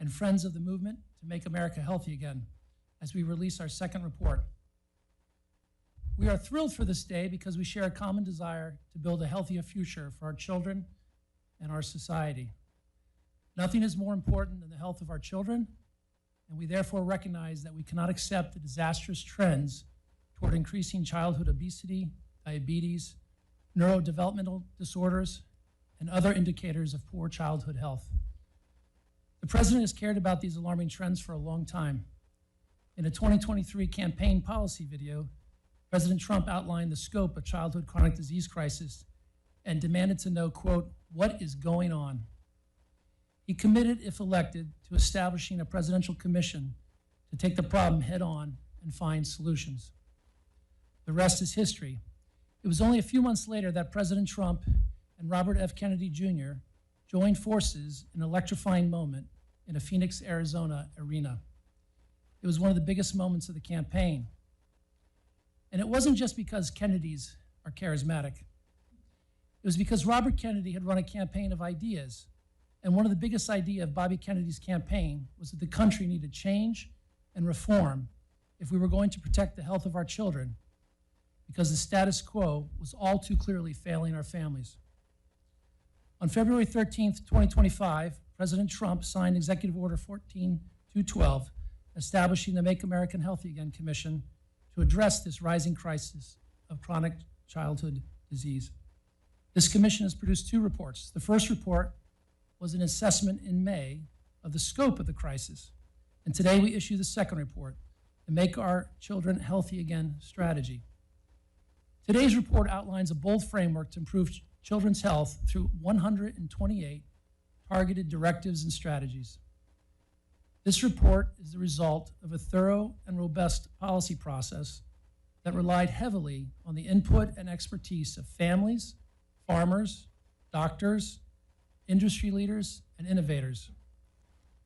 and friends of the movement to make America healthy again as we release our second report. We are thrilled for this day because we share a common desire to build a healthier future for our children and our society. Nothing is more important than the health of our children, and we therefore recognize that we cannot accept the disastrous trends toward increasing childhood obesity, diabetes, neurodevelopmental disorders, and other indicators of poor childhood health. The President has cared about these alarming trends for a long time. In a 2023 campaign policy video, President Trump outlined the scope of childhood chronic disease crisis and demanded to know, quote, what is going on? He committed, if elected, to establishing a presidential commission to take the problem head on and find solutions. The rest is history. It was only a few months later that President Trump and Robert F. Kennedy Jr. joined forces in an electrifying moment in a Phoenix, Arizona arena. It was one of the biggest moments of the campaign. And it wasn't just because Kennedys are charismatic. It was because Robert Kennedy had run a campaign of ideas. And one of the biggest ideas of Bobby Kennedy's campaign was that the country needed change and reform if we were going to protect the health of our children, because the status quo was all too clearly failing our families. On February 13th, 2025, President Trump signed Executive Order 14212, establishing the Make America Healthy Again Commission to address this rising crisis of chronic childhood disease. This commission has produced two reports. The first report was an assessment in May of the scope of the crisis, and today we issue the second report, the Make Our Children Healthy Again strategy. Today's report outlines a bold framework to improve children's health through 128 targeted directives and strategies. This report is the result of a thorough and robust policy process that relied heavily on the input and expertise of families, farmers, doctors, industry leaders, and innovators.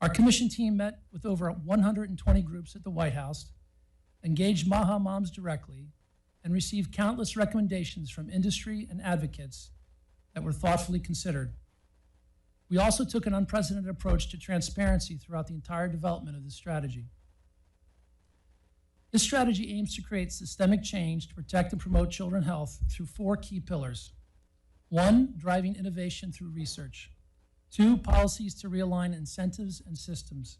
Our commission team met with over 120 groups at the White House, engaged Maha moms directly, and received countless recommendations from industry and advocates that were thoughtfully considered. We also took an unprecedented approach to transparency throughout the entire development of this strategy. This strategy aims to create systemic change to protect and promote children's health through four key pillars. 1, driving innovation through research. 2, policies to realign incentives and systems.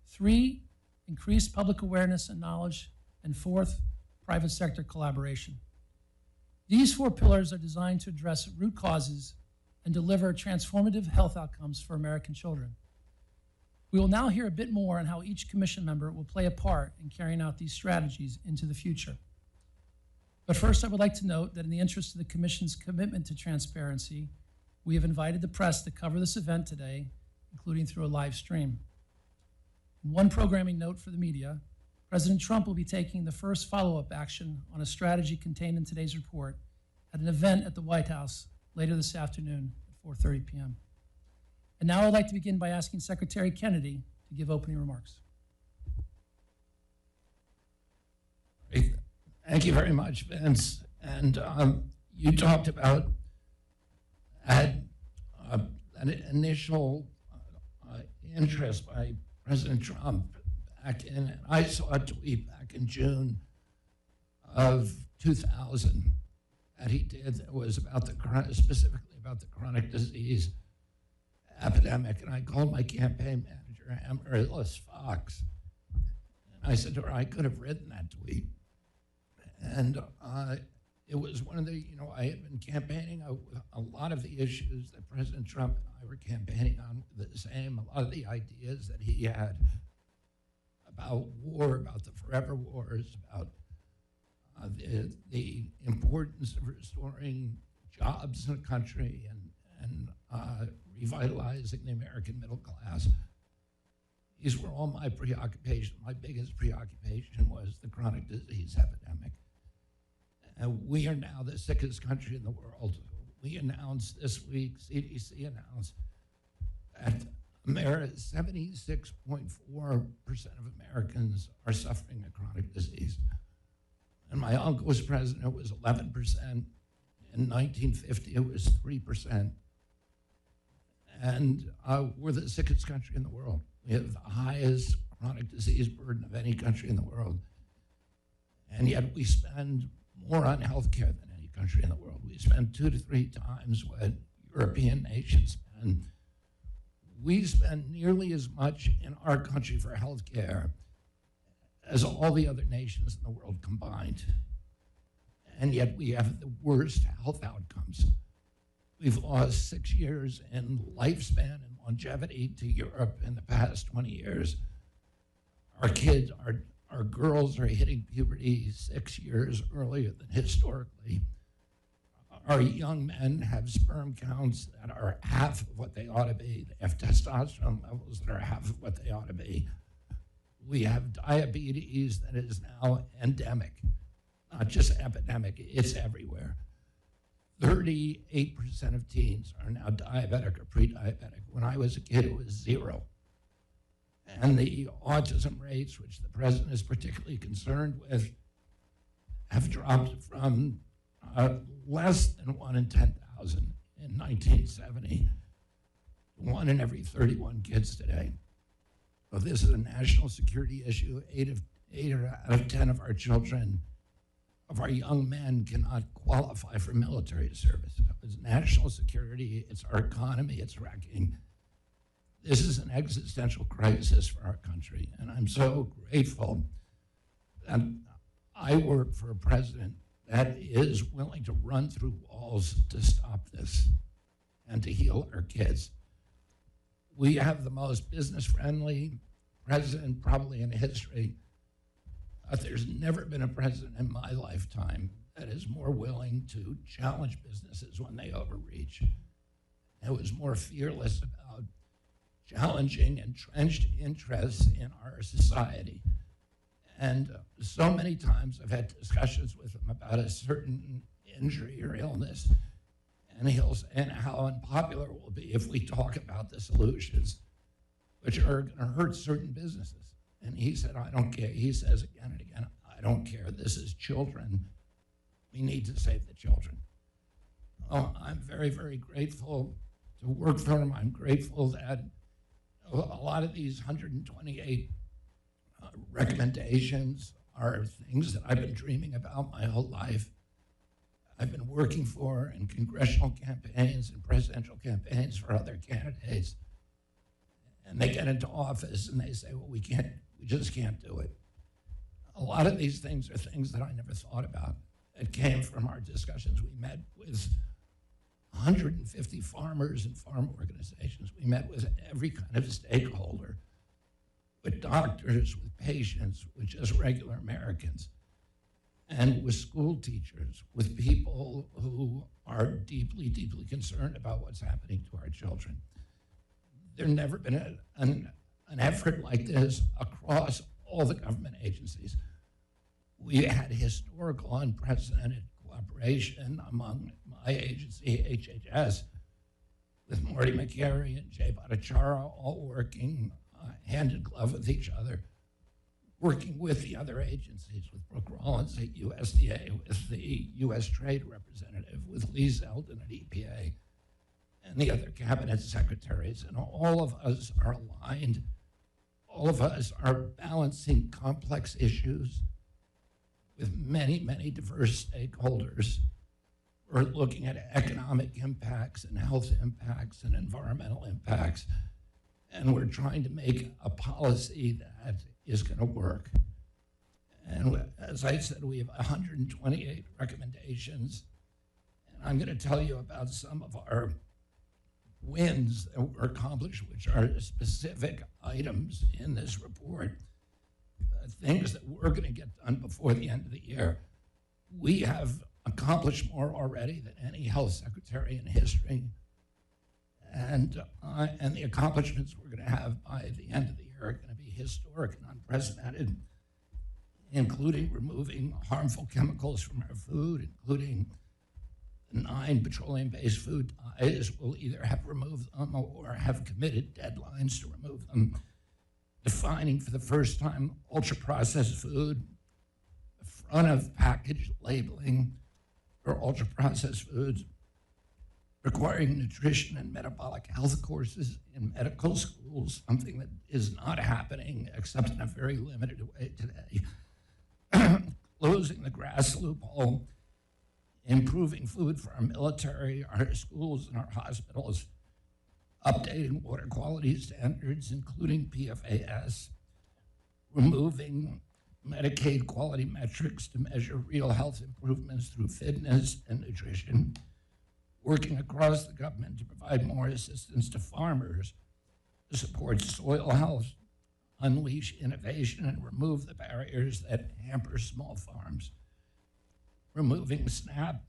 3, increase public awareness and knowledge. And 4th, private sector collaboration. These 4 pillars are designed to address root causes and deliver transformative health outcomes for American children. We will now hear a bit more on how each commission member will play a part in carrying out these strategies into the future. But first, I would like to note that in the interest of the Commission's commitment to transparency, we have invited the press to cover this event today, including through a live stream. One programming note for the media: President Trump will be taking the first follow-up action on a strategy contained in today's report at an event at the White House later this afternoon at 4:30 p.m. And now I'd like to begin by asking Secretary Kennedy to give opening remarks. Thank you very much, Vince. And you talked about an initial interest by President Trump back in, and I saw a tweet back in June of 2000 that he did that was about specifically about the chronic disease epidemic. And I called my campaign manager, Amaryllis Fox, and I said to her, I could have written that tweet. And it was one of the, I had been campaigning a lot of the issues that President Trump and I were campaigning on were the same. A lot of the ideas that he had about war, about the forever wars, about the importance of restoring jobs in the country and revitalizing the American middle class. These were all my preoccupation. My biggest preoccupation was the chronic disease epidemic. And we are now the sickest country in the world. We announced this week, CDC announced that 76.4% of Americans are suffering a chronic disease. And my uncle was president, it was 11%. In 1950, it was 3%. And we're the sickest country in the world. We have the highest chronic disease burden of any country in the world. And yet we spend more on healthcare than any country in the world. We spend 2 to 3 times what European nations spend. We spend nearly as much in our country for healthcare as all the other nations in the world combined. And yet we have the worst health outcomes. We've lost 6 years in lifespan and longevity to Europe in the past 20 years. Our kids, our girls are hitting puberty 6 years earlier than historically. Our young men have sperm counts that are half of what they ought to be. They have testosterone levels that are half of what they ought to be. We have diabetes that is now endemic, not just epidemic, it's everywhere. 38% of teens are now diabetic or pre-diabetic. When I was a kid, it was 0. And the autism rates, which the president is particularly concerned with, have dropped from less than 1 in 10,000 in 1970 to 1 in every 31 kids today. So this is a national security issue. 8 out of 10 of our children, of our young men, cannot qualify for military service. It's national security, it's our economy, it's wrecking. This is an existential crisis for our country, and I'm so grateful that I work for a president that is willing to run through walls to stop this and to heal our kids. We have the most business-friendly president probably in history. There's never been a president in my lifetime that is more willing to challenge businesses when they overreach. It was more fearless about challenging entrenched interests in our society. And so many times I've had discussions with him about a certain injury or illness, and how unpopular it will be if we talk about the solutions, which are going to hurt certain businesses. And he said, I don't care. He says again and again, I don't care. This is children. We need to save the children. Oh, I'm very, very grateful to work for him. I'm grateful that a lot of these 128 recommendations are things that I've been dreaming about my whole life. I've been working for in congressional campaigns and presidential campaigns for other candidates. And they get into office and they say, well, we just can't do it. A lot of these things are things that I never thought about. It came from our discussions. We met with 150 farmers and farm organizations. We met with every kind of stakeholder, with doctors, with patients, with just regular Americans, and with school teachers, with people who are deeply, deeply concerned about what's happening to our children. There's never been an effort like this across all the government agencies. We had historical, unprecedented cooperation among my agency, HHS, with Morty McCary and Jay Bhattacharya, all working hand in glove with each other, working with the other agencies, with Brooke Rollins at USDA, with the U.S. Trade Representative, with Lee Zeldin at EPA, and the other cabinet secretaries. And all of us are aligned. All of us are balancing complex issues with many, many diverse stakeholders. We're looking at economic impacts and health impacts and environmental impacts. And we're trying to make a policy that is going to work. And as I said, we have 128 recommendations. And I'm going to tell you about some of our wins that were accomplished, which are specific items in this report, things that we're going to get done before the end of the year. We have accomplished more already than any health secretary in history. And the accomplishments we're going to have by the end of the year are going to be historic and unprecedented, including removing harmful chemicals from our food, including the 9 petroleum-based food dyes. We'll either have removed them or have committed deadlines to remove them, defining for the first time ultra-processed food, the front of package labeling for ultra-processed foods, requiring nutrition and metabolic health courses in medical schools, something that is not happening except in a very limited way today. Closing the grass loophole, improving food for our military, our schools, and our hospitals, updating water quality standards, including PFAS, removing Medicaid quality metrics to measure real health improvements through fitness and nutrition, working across the government to provide more assistance to farmers to support soil health, unleash innovation, and remove the barriers that hamper small farms, reforming SNAP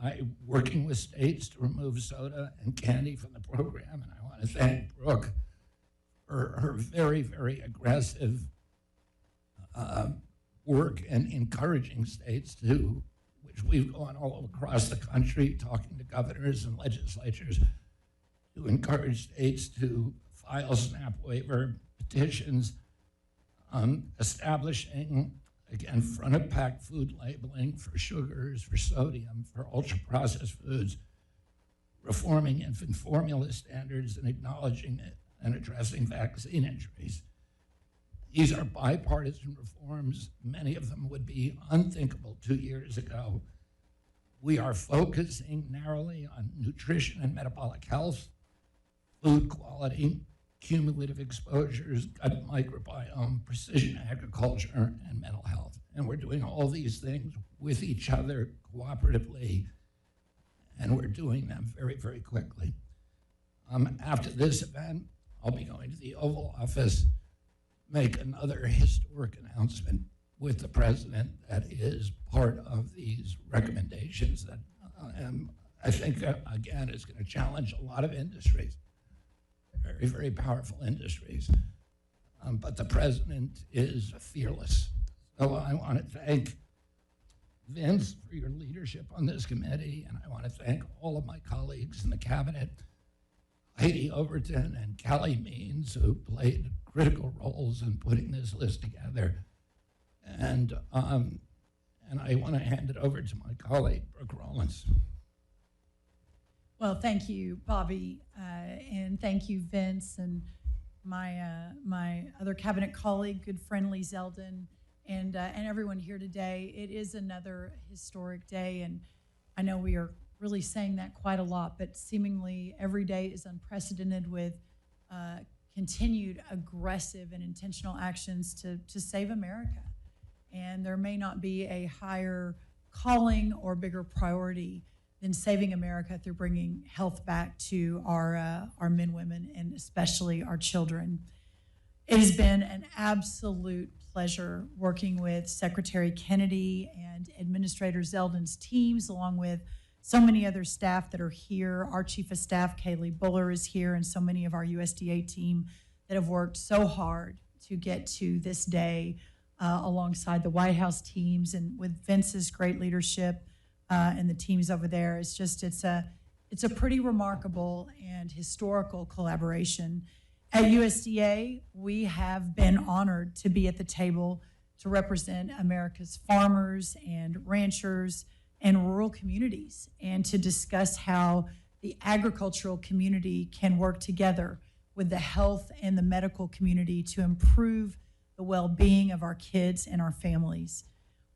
by working with states to remove soda and candy from the program. And I want to thank Brooke for her very, very aggressive work and encouraging states to, which we've gone all across the country talking to governors and legislatures to encourage states to file SNAP waiver petitions, establishing, again, front-of-pack food labeling for sugars, for sodium, for ultra-processed foods, reforming infant formula standards and acknowledging it and addressing vaccine injuries. These are bipartisan reforms. Many of them would be unthinkable 2 years ago. We are focusing narrowly on nutrition and metabolic health, food quality, cumulative exposures, gut microbiome, precision agriculture, and mental health. And we're doing all these things with each other cooperatively, and we're doing them very, very quickly. After this event, I'll be going to the Oval Office, make another historic announcement with the president that is part of these recommendations that I think, again, is going to challenge a lot of industries, very, very powerful industries. But the president is fearless. So I want to thank Vince for your leadership on this committee, and I want to thank all of my colleagues in the cabinet, Heidi Overton and Callie Means, who played critical roles in putting this list together. And I want to hand it over to my colleague, Brooke Rollins. Well, thank you, Bobby, and thank you, Vince, and my other cabinet colleague, good friend Lee Zeldin, and everyone here today. It is another historic day, and I know we are really saying that quite a lot, but seemingly every day is unprecedented with continued aggressive and intentional actions to save America. And there may not be a higher calling or bigger priority than saving America through bringing health back to our men, women, and especially our children. It has been an absolute pleasure working with Secretary Kennedy and Administrator Zeldin's teams, along with so many other staff that are here. Our Chief of Staff, Kaylee Buller, is here, and so many of our USDA team that have worked so hard to get to this day alongside the White House teams and with Vince's great leadership and the teams over there. It's a pretty remarkable and historical collaboration. At USDA, we have been honored to be at the table to represent America's farmers and ranchers and rural communities, and to discuss how the agricultural community can work together with the health and the medical community to improve the well-being of our kids and our families.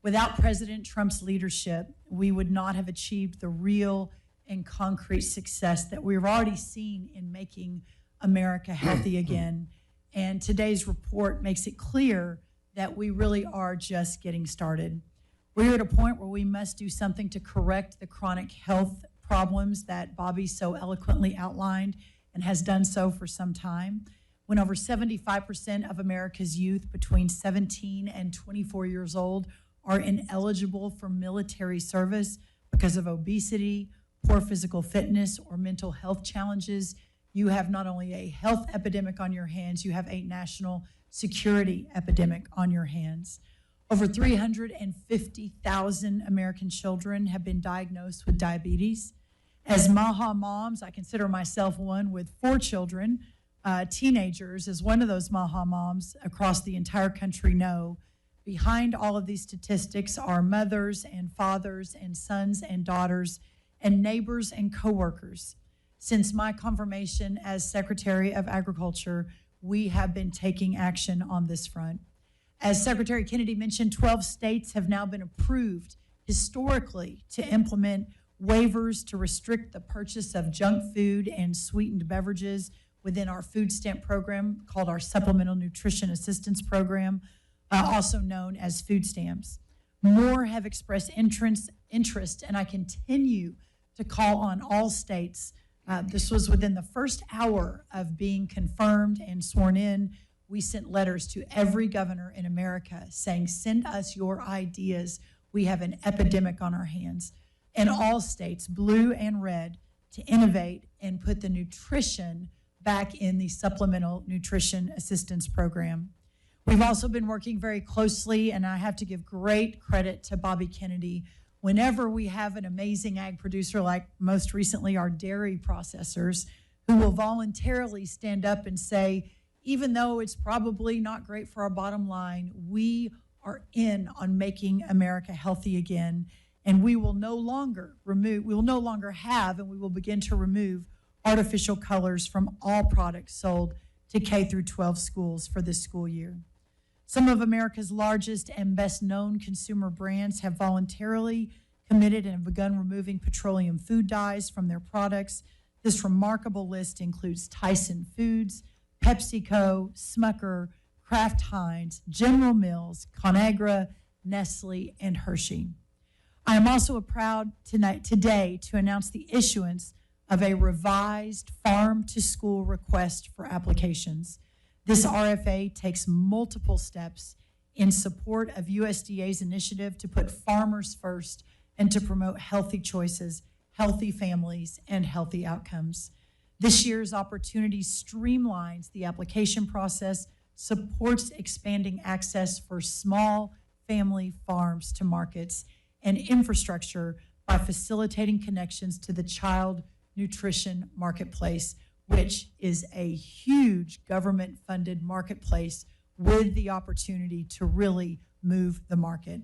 Without President Trump's leadership, we would not have achieved the real and concrete success that we've already seen in making America healthy again. And today's report makes it clear that we really are just getting started. We're at a point where we must do something to correct the chronic health problems that Bobby so eloquently outlined and has done so for some time. When over 75% of America's youth between 17 and 24 years old are ineligible for military service because of obesity, poor physical fitness, or mental health challenges, you have not only a health epidemic on your hands, you have a national security epidemic on your hands. Over 350,000 American children have been diagnosed with diabetes. As MAHA moms, I consider myself one with 4 children, teenagers, as one of those MAHA moms across the entire country know, behind all of these statistics are mothers and fathers and sons and daughters and neighbors and coworkers. Since my confirmation as Secretary of Agriculture, we have been taking action on this front. As Secretary Kennedy mentioned, 12 states have now been approved historically to implement waivers to restrict the purchase of junk food and sweetened beverages within our food stamp program called our Supplemental Nutrition Assistance Program, also known as food stamps. More have expressed interest, and I continue to call on all states. This was within the first hour of being confirmed and sworn in. We sent letters to every governor in America saying, send us your ideas. We have an epidemic on our hands. And all states, blue and red, to innovate and put the nutrition back in the Supplemental Nutrition Assistance Program. We've also been working very closely, and I have to give great credit to Bobby Kennedy. Whenever we have an amazing ag producer, like most recently our dairy processors, who will voluntarily stand up and say, even though it's probably not great for our bottom line, we are in on making America healthy again, and we will no longer have, and we will begin to remove artificial colors from all products sold to K through 12 schools for this school year. Some of America's largest and best known consumer brands have voluntarily committed and have begun removing petroleum food dyes from their products. This remarkable list includes Tyson Foods, PepsiCo, Smucker, Kraft Heinz, General Mills, Conagra, Nestle, and Hershey. I am also proud today to announce the issuance of a revised farm-to-school request for applications. This RFA takes multiple steps in support of USDA's initiative to put farmers first and to promote healthy choices, healthy families, and healthy outcomes. This year's opportunity streamlines the application process, supports expanding access for small family farms to markets, and infrastructure by facilitating connections to the child nutrition marketplace, which is a huge government-funded marketplace with the opportunity to really move the market.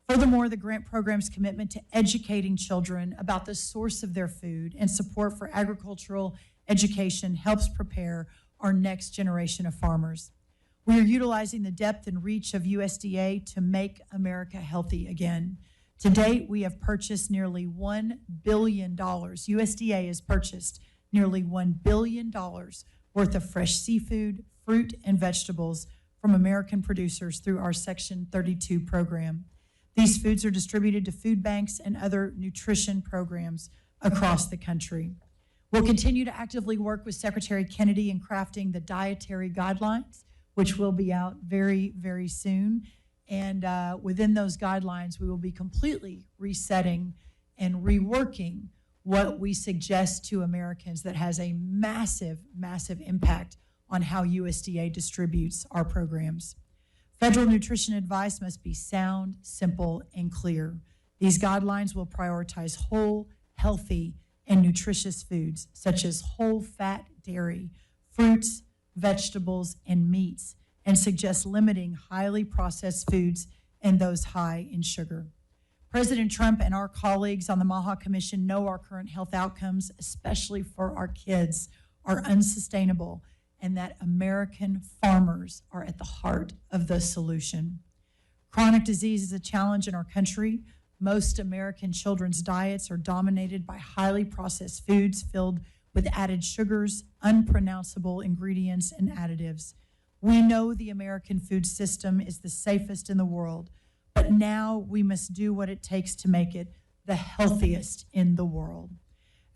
Furthermore, the grant program's commitment to educating children about the source of their food and support for agricultural education helps prepare our next generation of farmers. We are utilizing the depth and reach of USDA to make America healthy again. To date, we have purchased nearly $1 billion. USDA has purchased nearly $1 billion worth of fresh seafood, fruit, and vegetables from American producers through our Section 32 program. These foods are distributed to food banks and other nutrition programs across the country. We'll continue to actively work with Secretary Kennedy in crafting the dietary guidelines, which will be out very, very soon. And within those guidelines, we will be completely resetting and reworking what we suggest to Americans that has a massive, massive impact on how USDA distributes our programs. Federal nutrition advice must be sound, simple, and clear. These guidelines will prioritize whole, healthy, and nutritious foods, such as whole fat dairy, fruits, vegetables, and meats, and suggest limiting highly processed foods and those high in sugar. President Trump and our colleagues on the MAHA Commission know our current health outcomes, especially for our kids, are unsustainable, and that American farmers are at the heart of the solution. Chronic disease is a challenge in our country. Most American children's diets are dominated by highly processed foods filled with added sugars, unpronounceable ingredients, and additives. We know the American food system is the safest in the world, but now we must do what it takes to make it the healthiest in the world.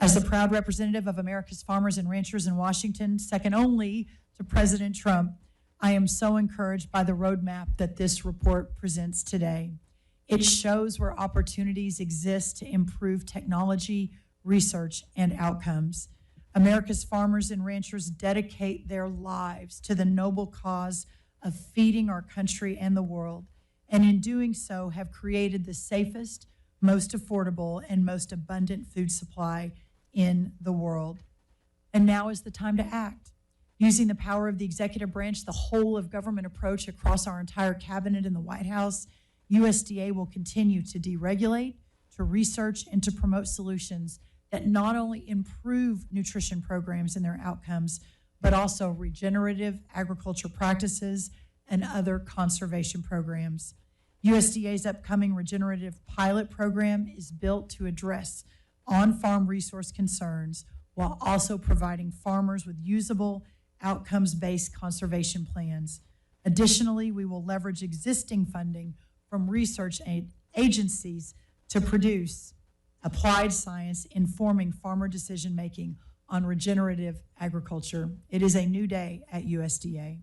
As the proud representative of America's farmers and ranchers in Washington, second only to President Trump, I am so encouraged by the roadmap that this report presents today. It shows where opportunities exist to improve technology, research, and outcomes. America's farmers and ranchers dedicate their lives to the noble cause of feeding our country and the world, and in doing so have created the safest, most affordable, and most abundant food supply in the world. And now is the time to act. Using the power of the executive branch, the whole of government approach across our entire cabinet in the White House, USDA will continue to deregulate, to research and to promote solutions that not only improve nutrition programs and their outcomes, but also regenerative agriculture practices and other conservation programs. USDA's upcoming regenerative pilot program is built to address on-farm resource concerns while also providing farmers with usable, outcomes-based conservation plans. Additionally, we will leverage existing funding from research agencies to produce applied science informing farmer decision-making on regenerative agriculture. It is a new day at USDA.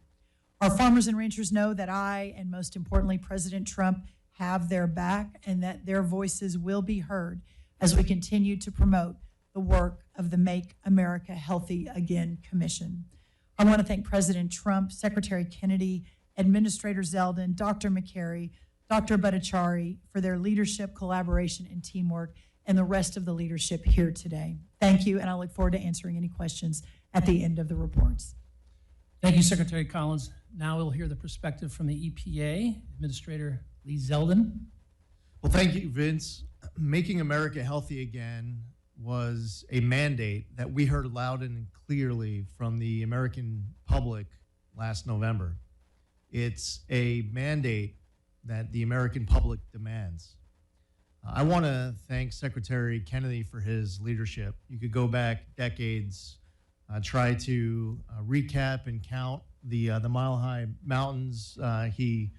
Our farmers and ranchers know that I, and most importantly, President Trump, have their back and that their voices will be heard as we continue to promote the work of the Make America Healthy Again Commission. I want to thank President Trump, Secretary Kennedy, Administrator Zeldin, Dr. McCary, Dr. Bhattacharya for their leadership, collaboration, and teamwork, and the rest of the leadership here today. Thank you, and I look forward to answering any questions at the end of the reports. Thank you, Secretary Collins. Now we'll hear the perspective from the EPA, Administrator Lee Zeldin. Well, thank you, Vince. Making America Healthy Again was a mandate that we heard loud and clearly from the American public last November. It's a mandate that the American public demands. I want to thank Secretary Kennedy for his leadership. You could go back decades, try to recap and count the mile-high mountains he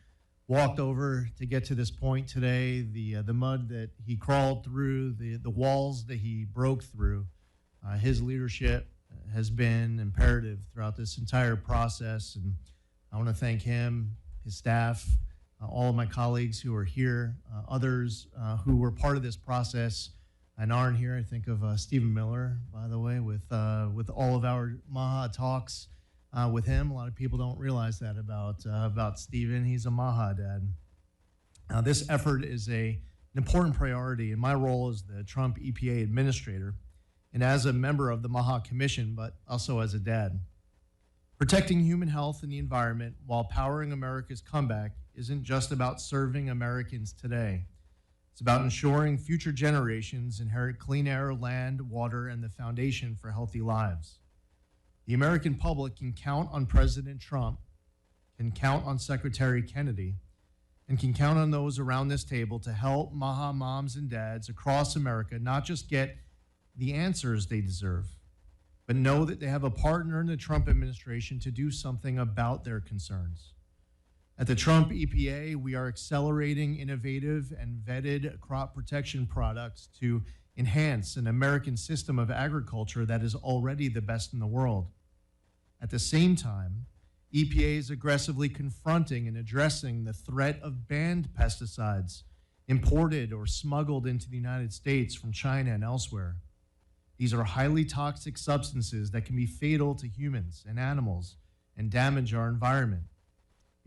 walked over to get to this point today, the mud that he crawled through, the walls that he broke through. His leadership has been imperative throughout this entire process, and I want to thank him, his staff, all of my colleagues who are here, others who were part of this process and aren't here. I think of Stephen Miller, by the way, with all of our MAHA talks with him. A lot of people don't realize that about Stephen. He's a MAHA dad. This effort is an important priority in my role as the Trump EPA administrator and as a member of the MAHA Commission, but also as a dad. Protecting human health and the environment while powering America's comeback isn't just about serving Americans today. It's about ensuring future generations inherit clean air, land, water, and the foundation for healthy lives. The American public can count on President Trump, can count on Secretary Kennedy, and can count on those around this table to help MAHA moms and dads across America not just get the answers they deserve, but know that they have a partner in the Trump administration to do something about their concerns. At the Trump EPA, we are accelerating innovative and vetted crop protection products to enhance an American system of agriculture that is already the best in the world. At the same time, EPA is aggressively confronting and addressing the threat of banned pesticides imported or smuggled into the United States from China and elsewhere. These are highly toxic substances that can be fatal to humans and animals and damage our environment.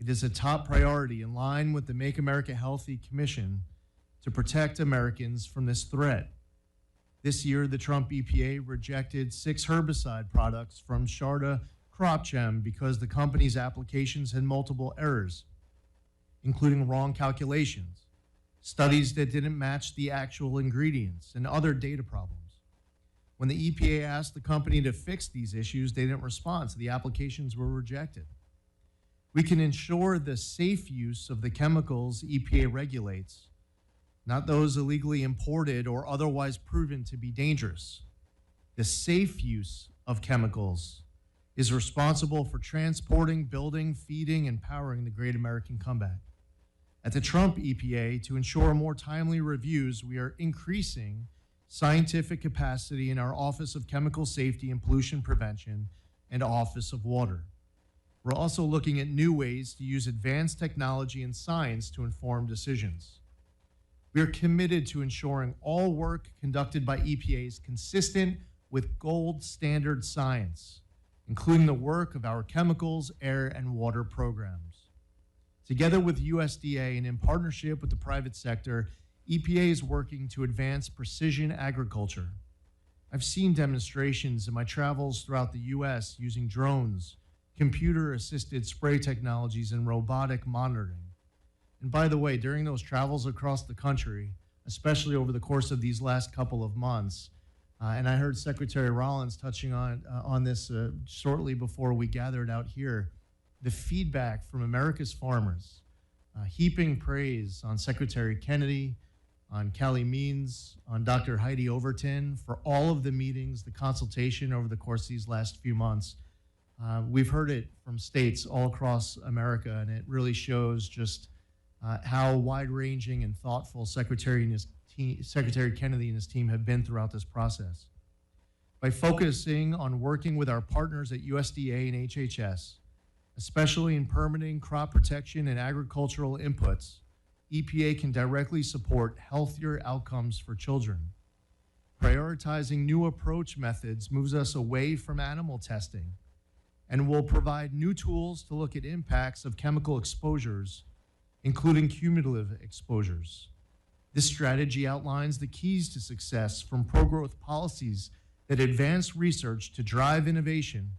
It is a top priority in line with the Make America Healthy Commission to protect Americans from this threat. This year, the Trump EPA rejected 6 herbicide products from Sharda CropChem because the company's applications had multiple errors, including wrong calculations, studies that didn't match the actual ingredients, and other data problems. When the EPA asked the company to fix these issues, they didn't respond, so the applications were rejected. We can ensure the safe use of the chemicals EPA regulates, not those illegally imported or otherwise proven to be dangerous. The safe use of chemicals is responsible for transporting, building, feeding, and powering the great American comeback. At the Trump EPA, to ensure more timely reviews, we are increasing scientific capacity in our Office of Chemical Safety and Pollution Prevention and Office of Water. We're also looking at new ways to use advanced technology and science to inform decisions. We are committed to ensuring all work conducted by EPA is consistent with gold standard science, including the work of our chemicals, air, and water programs. Together with USDA and in partnership with the private sector, EPA is working to advance precision agriculture. I've seen demonstrations in my travels throughout the U.S. using drones, computer-assisted spray technologies, and robotic monitoring. And by the way, during those travels across the country, especially over the course of these last couple of months. And I heard Secretary Rollins touching on this shortly before we gathered out here. The feedback from America's farmers, heaping praise on Secretary Kennedy, on Callie Means, on Dr. Heidi Overton for all of the meetings, the consultation over the course of these last few months. We've heard it from states all across America, and it really shows just how wide-ranging and thoughtful Secretary Kennedy and his team have been throughout this process. By focusing on working with our partners at USDA and HHS, especially in permitting, crop protection, and agricultural inputs, EPA can directly support healthier outcomes for children. Prioritizing new approach methods moves us away from animal testing and will provide new tools to look at impacts of chemical exposures, including cumulative exposures. This strategy outlines the keys to success, from pro-growth policies that advance research to drive innovation,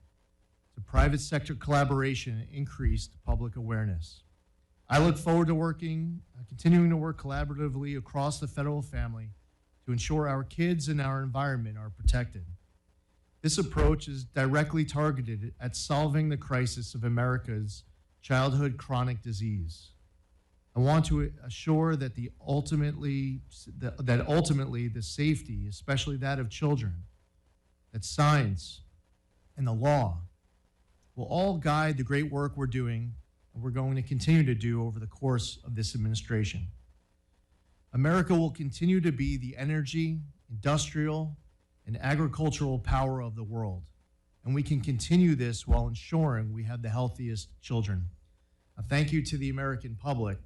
to private sector collaboration and increased public awareness. I look forward to continuing to work collaboratively across the federal family to ensure our kids and our environment are protected. This approach is directly targeted at solving the crisis of America's childhood chronic disease. I want to assure that ultimately the safety, especially that of children, that science and the law will all guide the great work we're doing and we're going to continue to do over the course of this administration. America will continue to be the energy, industrial, and agricultural power of the world, and we can continue this while ensuring we have the healthiest children. Thank you to the American public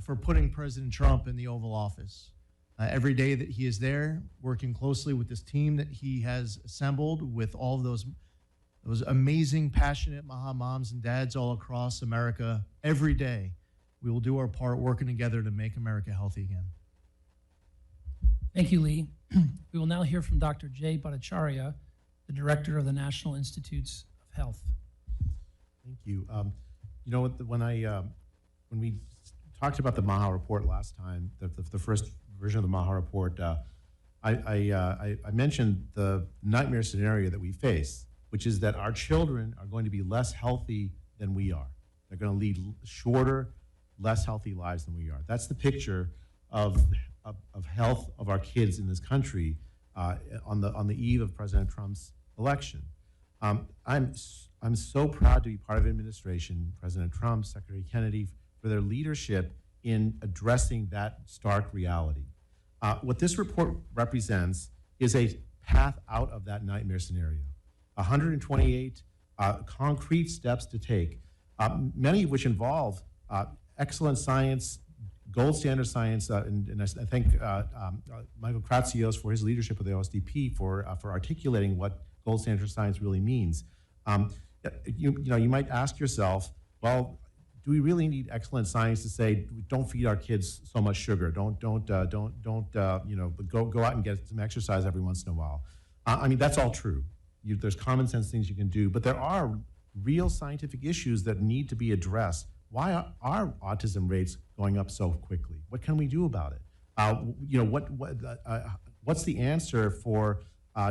for putting President Trump in the Oval Office. Every day that he is there, working closely with this team that he has assembled with all of those amazing, passionate Maha moms and dads all across America, every day we will do our part working together to make America healthy again. Thank you, Lee. We will now hear from Dr. Jay Bhattacharya, the Director of the National Institutes of Health. Thank you. You know, when we talked about the Maha report last time, the first version of the Maha report, I mentioned the nightmare scenario that we face, which is that our children are going to be less healthy than we are. They're going to lead shorter, less healthy lives than we are. That's the picture of health of our kids in this country on the eve of President Trump's election. I'm so proud to be part of an administration, President Trump, Secretary Kennedy, for their leadership in addressing that stark reality. What this report represents is a path out of that nightmare scenario. 128 concrete steps to take, many of which involve excellent science, gold standard science, and I thank Michael Kratsios for his leadership of the OSDP for articulating what gold standard science really means. You might ask yourself, well, do we really need excellent science to say don't feed our kids so much sugar? Don't go out and get some exercise every once in a while. I mean, that's all true. There's common sense things you can do, but there are real scientific issues that need to be addressed. Why are autism rates going up so quickly? What can we do about it? What's the answer for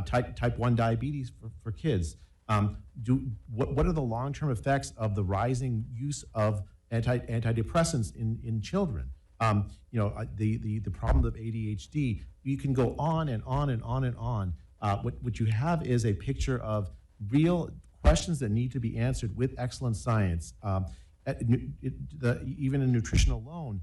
type 1 diabetes for kids? What are the long-term effects of the rising use of antidepressants in children? The problem of ADHD. You can go on and on and on and on. What you have is a picture of real questions that need to be answered with excellent science. Even in nutrition alone,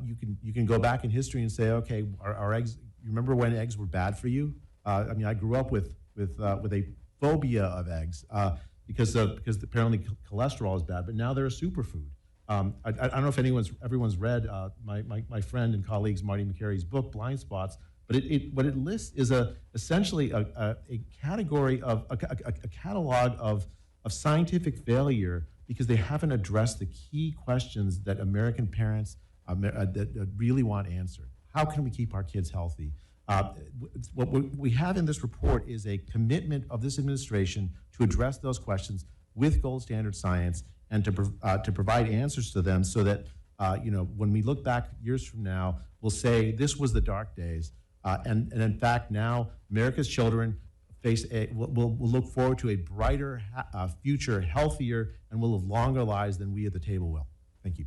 you can go back in history and say, okay, our eggs. You remember when eggs were bad for you? I grew up with a phobia of eggs because apparently cholesterol is bad, but now they're a superfood. I don't know if everyone's read my friend and colleagues Marty McCary's book Blind Spots, but what it lists is essentially a category of a catalog of scientific failure because they haven't addressed the key questions that American parents that really want answered. How can we keep our kids healthy? What we have in this report is a commitment of this administration to address those questions with gold standard science and to provide answers to them so that When we look back years from now, we'll say this was the dark days. And in fact, now America's children will look forward to a brighter future, healthier, and will live longer lives than we at the table will. Thank you.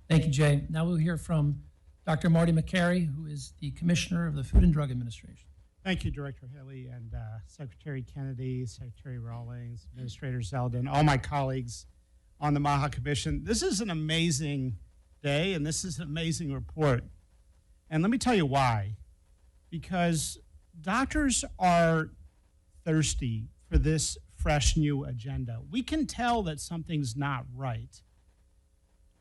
Thank you, Jay. Now we'll hear from Dr. Marty McCary, who is the Commissioner of the Food and Drug Administration. Thank you, Director Haley and Secretary Kennedy, Secretary Rawlings, Administrator Zeldin, all my colleagues on the MAHA Commission. This is an amazing day, and this is an amazing report. And let me tell you why. Because doctors are thirsty for this fresh new agenda. We can tell that something's not right.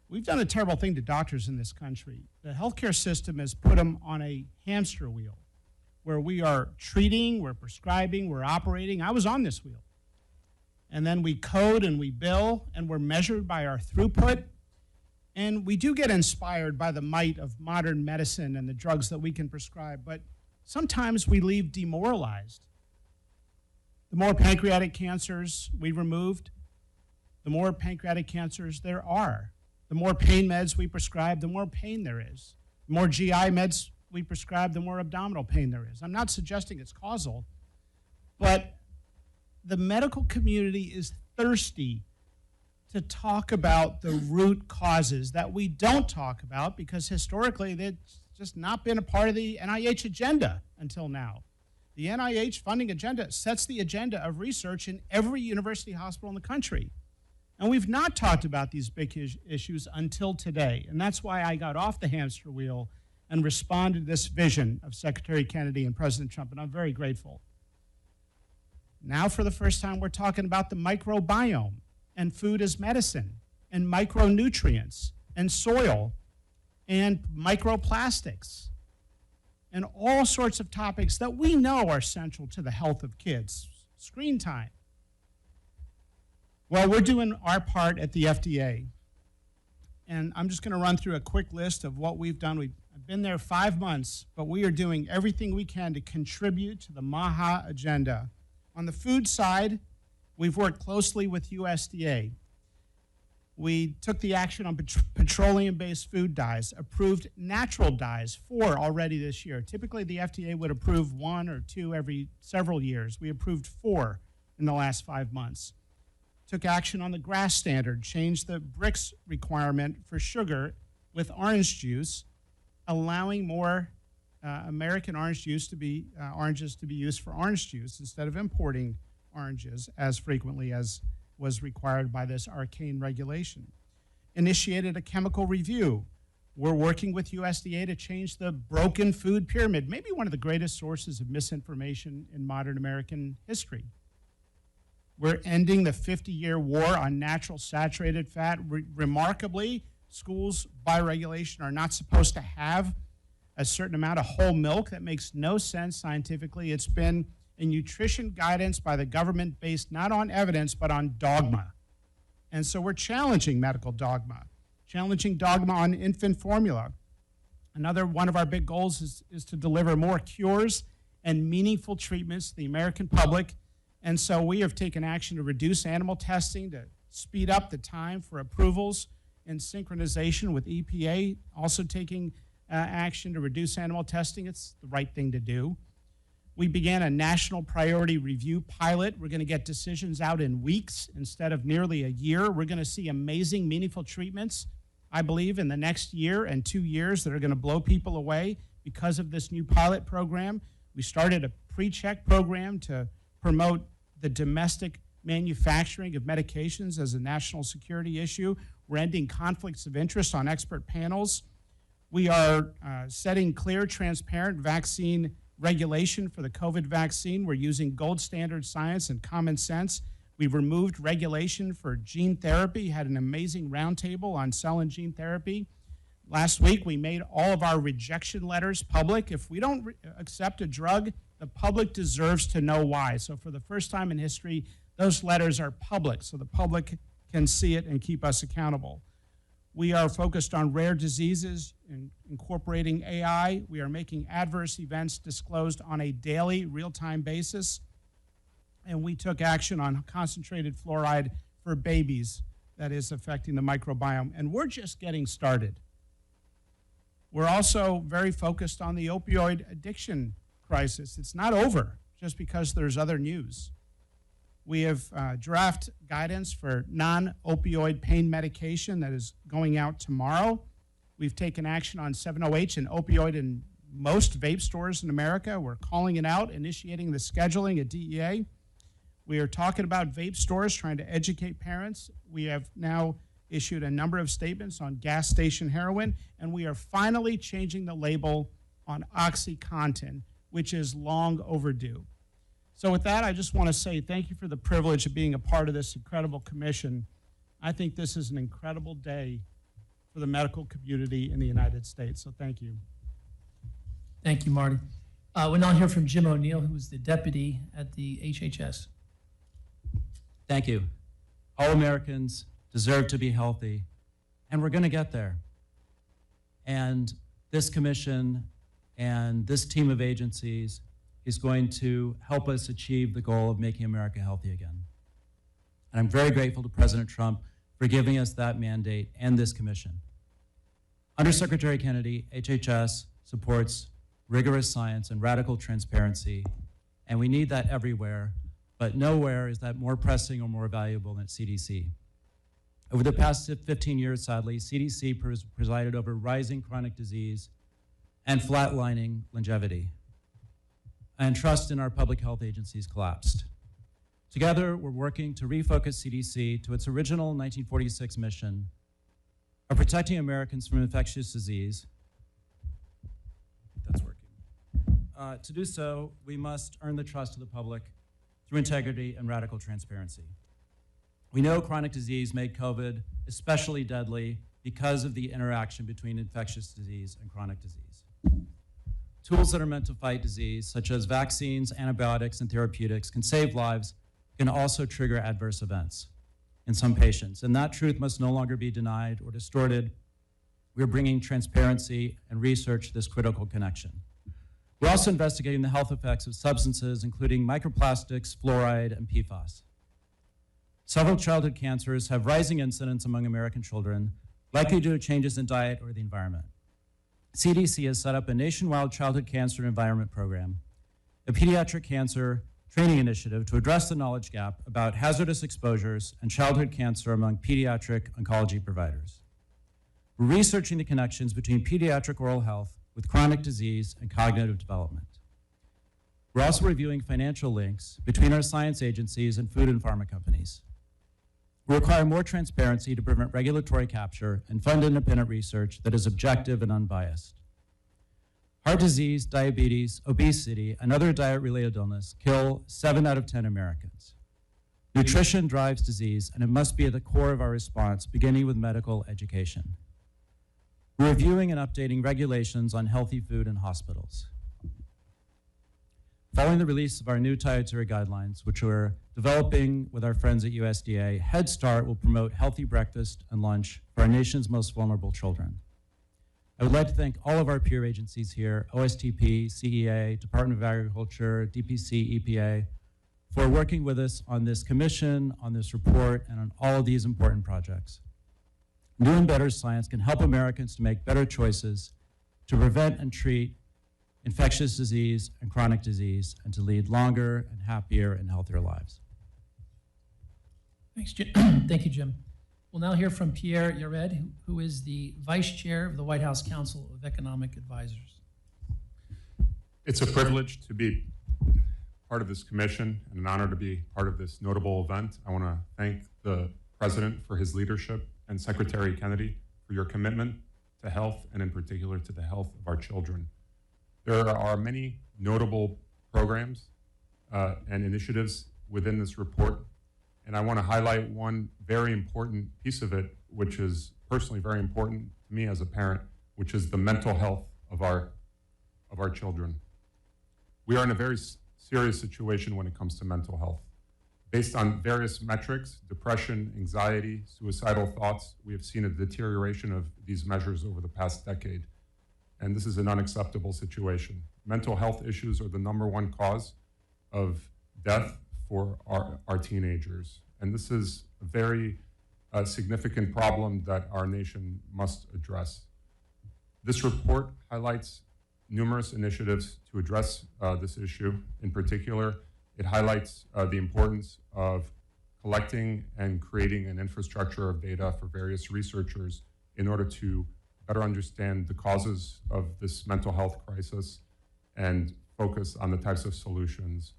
We've done a terrible thing to doctors in this country. The healthcare system has put them on a hamster wheel where we are treating, we're prescribing, we're operating. I was on this wheel. And then we code and we bill and we're measured by our throughput. And we do get inspired by the might of modern medicine and the drugs that we can prescribe, but sometimes we leave demoralized. The more pancreatic cancers we removed, the more pancreatic cancers there are. The more pain meds we prescribe, the more pain there is. The more GI meds we prescribe, the more abdominal pain there is. I'm not suggesting it's causal, but the medical community is thirsty to talk about the root causes that we don't talk about because historically they've just not been a part of the NIH agenda until now. The NIH funding agenda sets the agenda of research in every university hospital in the country. And we've not talked about these big issues until today. And that's why I got off the hamster wheel and responded to this vision of Secretary Kennedy and President Trump, and I'm very grateful. Now, for the first time, we're talking about the microbiome and food as medicine and micronutrients and soil and microplastics and all sorts of topics that we know are central to the health of kids. Screen time. Well, we're doing our part at the FDA. And I'm just going to run through a quick list of what we've done. I've been there 5 months, but we are doing everything we can to contribute to the MAHA agenda. On the food side, we've worked closely with USDA. We took the action on petroleum-based food dyes, approved natural dyes, 4 already this year. Typically, the FDA would approve 1 or 2 every several years. We approved 4 in the last 5 months. Took action on the GRAS standard, changed the BRICS requirement for sugar with orange juice, allowing more American oranges to be used for orange juice instead of importing oranges as frequently as was required by this arcane regulation. Initiated a chemical review. We're working with USDA to change the broken food pyramid, maybe one of the greatest sources of misinformation in modern American history. We're ending the 50-year war on natural saturated fat. Remarkably, schools, by regulation, are not supposed to have a certain amount of whole milk. That makes no sense scientifically. It's been a nutrition guidance by the government based not on evidence, but on dogma. And so we're challenging medical dogma, challenging dogma on infant formula. Another one of our big goals is to deliver more cures and meaningful treatments to the American public. And so we have taken action to reduce animal testing, to speed up the time for approvals in synchronization with EPA, also taking action to reduce animal testing. It's the right thing to do. We began a national priority review pilot. We're going to get decisions out in weeks instead of nearly a year. We're going to see amazing, meaningful treatments, I believe, in the next year and 2 years that are going to blow people away because of this new pilot program. We started a pre-check program to promote the domestic manufacturing of medications as a national security issue. We're ending conflicts of interest on expert panels. We are setting clear, transparent vaccine regulation for the COVID vaccine. We're using gold standard science and common sense. We've removed regulation for gene therapy, had an amazing roundtable on cell and gene therapy. Last week, we made all of our rejection letters public. If we don't accept a drug, the public deserves to know why. So for the first time in history, those letters are public, so the public can see it and keep us accountable. We are focused on rare diseases and incorporating AI. We are making adverse events disclosed on a daily, real-time basis. And we took action on concentrated fluoride for babies that is affecting the microbiome, and we're just getting started. We're also very focused on the opioid addiction crisis. It's not over just because there's other news. We have draft guidance for non-opioid pain medication that is going out tomorrow. We've taken action on 7-OH and opioid in most vape stores in America. We're calling it out, initiating the scheduling at DEA. We are talking about vape stores, trying to educate parents. We have now issued a number of statements on gas station heroin, and we are finally changing the label on OxyContin, which is long overdue. So with that, I just want to say thank you for the privilege of being a part of this incredible commission. I think this is an incredible day for the medical community in the United States, so thank you. Thank you, Marty. We'll now hear from Jim O'Neill, who is the deputy at the HHS. Thank you. All Americans deserve to be healthy, and we're going to get there. And this commission and this team of agencies is going to help us achieve the goal of making America healthy again. And I'm very grateful to President Trump for giving us that mandate and this commission. Under Secretary Kennedy, HHS supports rigorous science and radical transparency, and we need that everywhere, but nowhere is that more pressing or more valuable than at CDC. Over the past 15 years, sadly, CDC presided over rising chronic disease and flatlining longevity, and trust in our public health agencies collapsed. Together, we're working to refocus CDC to its original 1946 mission of protecting Americans from infectious disease. That's working. To do so, we must earn the trust of the public through integrity and radical transparency. We know chronic disease made COVID especially deadly because of the interaction between infectious disease and chronic disease. Tools that are meant to fight disease, such as vaccines, antibiotics, and therapeutics, can save lives, can also trigger adverse events in some patients. And that truth must no longer be denied or distorted. We're bringing transparency and research to this critical connection. We're also investigating the health effects of substances, including microplastics, fluoride, and PFAS. Several childhood cancers have rising incidence among American children, likely due to changes in diet or the environment. CDC has set up a nationwide childhood cancer environment program, a pediatric cancer training initiative to address the knowledge gap about hazardous exposures and childhood cancer among pediatric oncology providers. We're researching the connections between pediatric oral health with chronic disease and cognitive development. We're also reviewing financial links between our science agencies and food and pharma companies. We require more transparency to prevent regulatory capture and fund independent research that is objective and unbiased. Heart disease, diabetes, obesity, and other diet-related illness kill 7 out of 10 Americans. Nutrition drives disease, and it must be at the core of our response, beginning with medical education. We're reviewing and updating regulations on healthy food in hospitals. Following the release of our new dietary guidelines, which we're developing with our friends at USDA, Head Start will promote healthy breakfast and lunch for our nation's most vulnerable children. I would like to thank all of our peer agencies here, OSTP, CEA, Department of Agriculture, DPC, EPA, for working with us on this commission, on this report, and on all of these important projects. New and better science can help Americans to make better choices, to prevent and treat infectious disease and chronic disease, and to lead longer and happier and healthier lives. Thanks, Jim. Thank you, Jim. We'll now hear from Pierre Yared, who is the Vice Chair of the White House Council of Economic Advisors. It's a privilege to be part of this commission and an honor to be part of this notable event. I want to thank the President for his leadership and Secretary Kennedy for your commitment to health and in particular to the health of our children. There are many notable programs and initiatives within this report, and I want to highlight one very important piece of it, which is personally very important to me as a parent, which is the mental health of our children. We are in a very serious situation when it comes to mental health. Based on various metrics, depression, anxiety, suicidal thoughts, we have seen a deterioration of these measures over the past decade. And this is an unacceptable situation. Mental health issues are the #1 cause of death for our teenagers. And this is a very a significant problem that our nation must address. This report highlights numerous initiatives to address this issue. In particular, it highlights the importance of collecting and creating an infrastructure of data for various researchers in order to better understand the causes of this mental health crisis and focus on the types of solutions.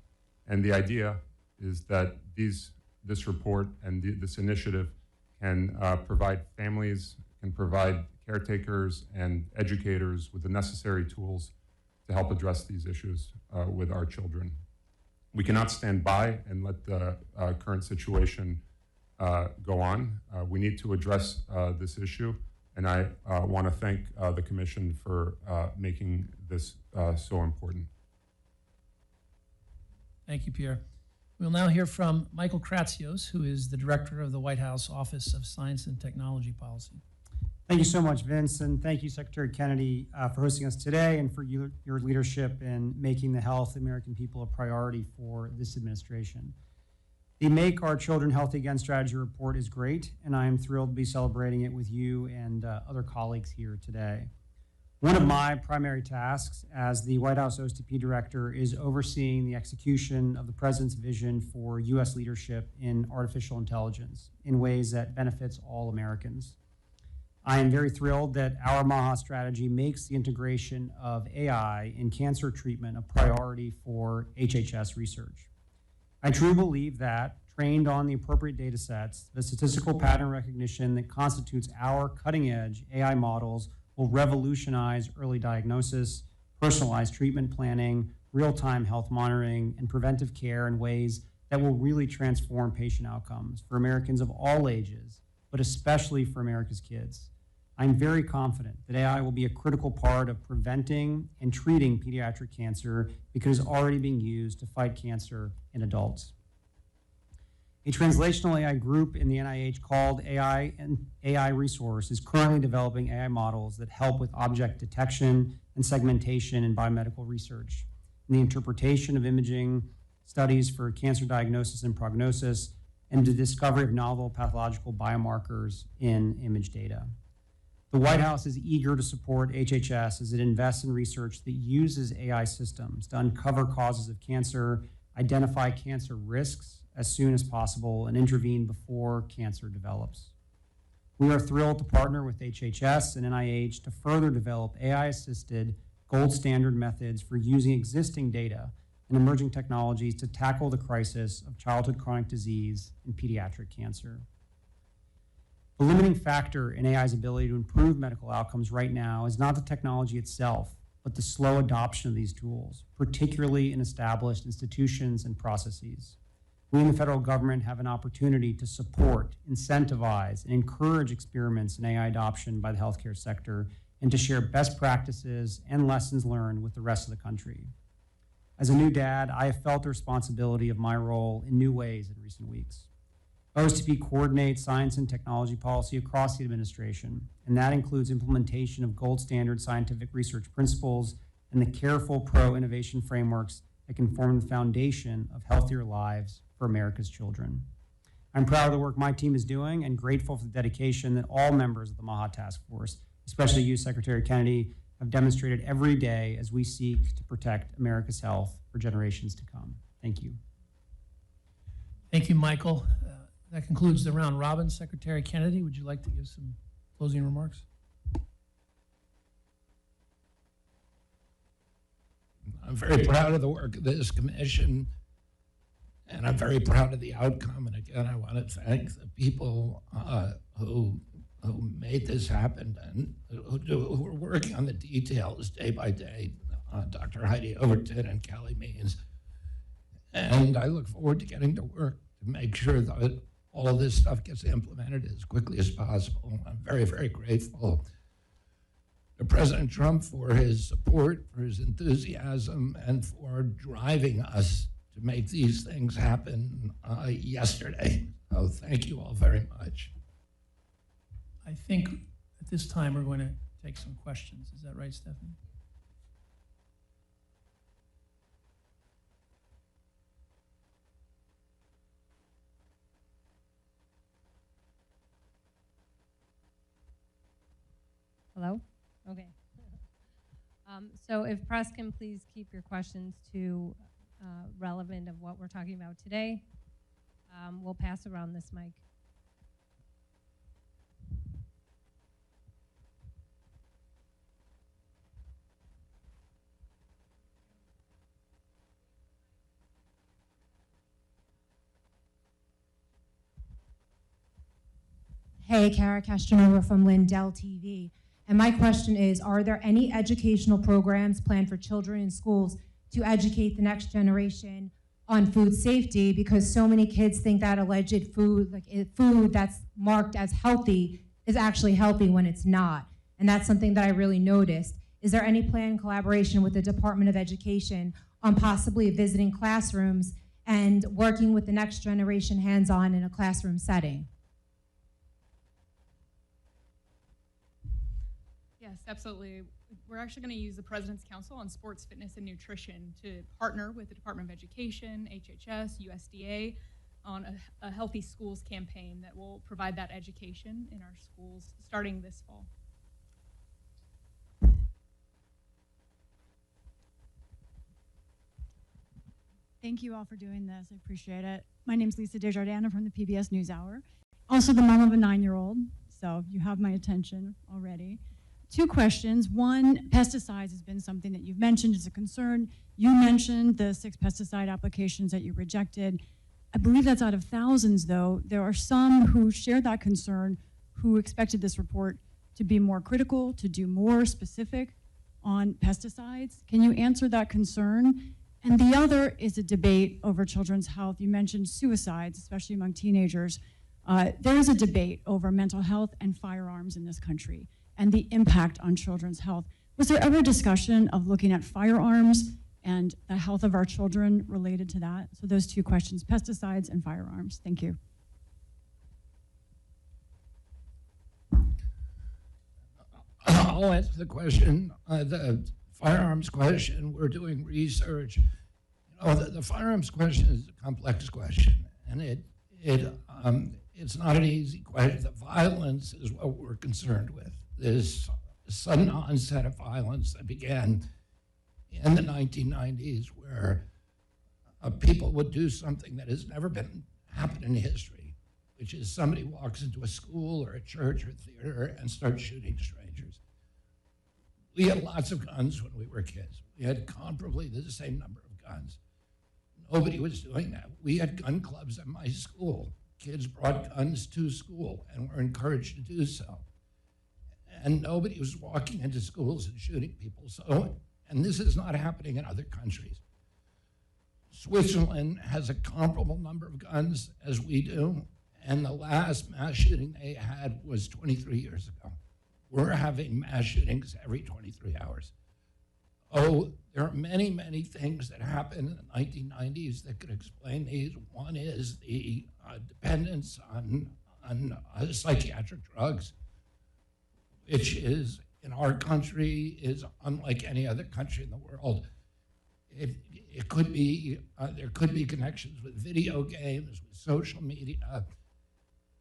And the idea is that this report and this initiative can provide families, can provide caretakers and educators with the necessary tools to help address these issues with our children. We cannot stand by and let the current situation go on. We need to address this issue, and I want to thank the Commission for making this so important. Thank you, Pierre. We'll now hear from Michael Kratsios, who is the Director of the White House Office of Science and Technology Policy. Thank you so much, Vince, and thank you, Secretary Kennedy, for hosting us today and for your leadership in making the health of the American people a priority for this administration. The Make Our Children Healthy Again strategy report is great, and I am thrilled to be celebrating it with you and other colleagues here today. One of my primary tasks as the White House OSTP Director is overseeing the execution of the President's vision for U.S. leadership in artificial intelligence in ways that benefits all Americans. I am very thrilled that our MAHA strategy makes the integration of AI in cancer treatment a priority for HHS research. I truly believe that, trained on the appropriate data sets, the statistical pattern recognition that constitutes our cutting-edge AI models will revolutionize early diagnosis, personalized treatment planning, real-time health monitoring, and preventive care in ways that will really transform patient outcomes for Americans of all ages, but especially for America's kids. I'm very confident that AI will be a critical part of preventing and treating pediatric cancer because it's already being used to fight cancer in adults. A translational AI group in the NIH called AI Resource is currently developing AI models that help with object detection and segmentation in biomedical research, and the interpretation of imaging studies for cancer diagnosis and prognosis, and the discovery of novel pathological biomarkers in image data. The White House is eager to support HHS as it invests in research that uses AI systems to uncover causes of cancer, identify cancer risks as soon as possible, and intervene before cancer develops. We are thrilled to partner with HHS and NIH to further develop AI-assisted gold standard methods for using existing data and emerging technologies to tackle the crisis of childhood chronic disease and pediatric cancer. The limiting factor in AI's ability to improve medical outcomes right now is not the technology itself, but the slow adoption of these tools, particularly in established institutions and processes. We in the federal government have an opportunity to support, incentivize, and encourage experiments in AI adoption by the healthcare sector and to share best practices and lessons learned with the rest of the country. As a new dad, I have felt the responsibility of my role in new ways in recent weeks. OSTP coordinates science and technology policy across the administration, and that includes implementation of gold standard scientific research principles and the careful pro-innovation frameworks that can form the foundation of healthier lives for America's children. I'm proud of the work my team is doing and grateful for the dedication that all members of the MAHA Task Force, especially you, Secretary Kennedy, have demonstrated every day as we seek to protect America's health for generations to come. Thank you. Thank you, Michael. That concludes the round robin. Secretary Kennedy, would you like to give some closing remarks? I'm very proud of the work of this commission, and I'm very proud of the outcome. And again, I want to thank the people who made this happen and who are working on the details day by day, Dr. Heidi Overton and Callie Means. And I look forward to getting to work to make sure that all of this stuff gets implemented as quickly as possible. I'm very, very grateful to President Trump for his support, for his enthusiasm, and for driving us to make these things happen yesterday. So thank you all very much. I think at this time we're going to take some questions. Is that right, Stephanie? Hello? Okay. So if press can please keep your questions to relevant of what we're talking about today. We'll pass around this mic. Hey, Kara Castronova from Lindell TV. And my question is, are there any educational programs planned for children in schools to educate the next generation on food safety? Because so many kids think that alleged food, food that's marked as healthy is actually healthy when it's not. And that's something that I really noticed. Is there any planned collaboration with the Department of Education on possibly visiting classrooms and working with the next generation hands-on in a classroom setting? Yes, absolutely. We're actually going to use the President's Council on Sports, Fitness, and Nutrition to partner with the Department of Education, HHS, USDA on a Healthy Schools campaign that will provide that education in our schools starting this fall. Thank you all for doing this. I appreciate it. My name's Lisa Desjardins. I'm from the PBS NewsHour. Also the mom of a 9-year-old, so you have my attention already. 2 questions. One, pesticides has been something that you've mentioned as a concern. You mentioned the 6 pesticide applications that you rejected. I believe that's out of thousands, though. There are some who share that concern, who expected this report to be more critical, to do more specific on pesticides. Can you answer that concern? And the other is a debate over children's health. You mentioned suicides, especially among teenagers. There is a debate over mental health and firearms in this country and the impact on children's health. Was there ever a discussion of looking at firearms and the health of our children related to that? So those 2 questions, pesticides and firearms. Thank you. I'll answer the question. The firearms question, we're doing research. The firearms question is a complex question, and it's not an easy question. The violence is what we're concerned with. This sudden onset of violence that began in the 1990s, where people would do something that has never been happened in history, which is somebody walks into a school or a church or a theater and starts shooting strangers. We had lots of guns when we were kids. We had comparably the same number of guns. Nobody was doing that. We had gun clubs at my school. Kids brought guns to school and were encouraged to do so. And nobody was walking into schools and shooting people. So, and this is not happening in other countries. Switzerland has a comparable number of guns as we do, and the last mass shooting they had was 23 years ago. We're having mass shootings every 23 hours. Oh, there are many, many things that happened in the 1990s that could explain these. One is the dependence on psychiatric drugs, which is, in our country, is unlike any other country in the world. It could be, there could be connections with video games, with social media,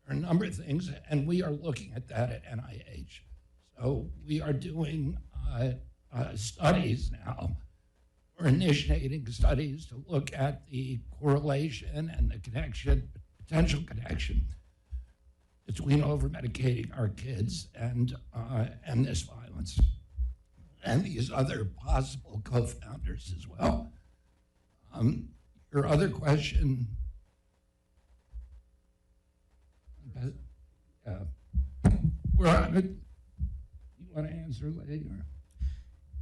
or a number of things, and we are looking at that at NIH. So we are doing studies now. We're initiating studies to look at the correlation and the connection, potential connection between over-medicating our kids and this violence, and these other possible co-founders as well. Your other question, you want to answer later?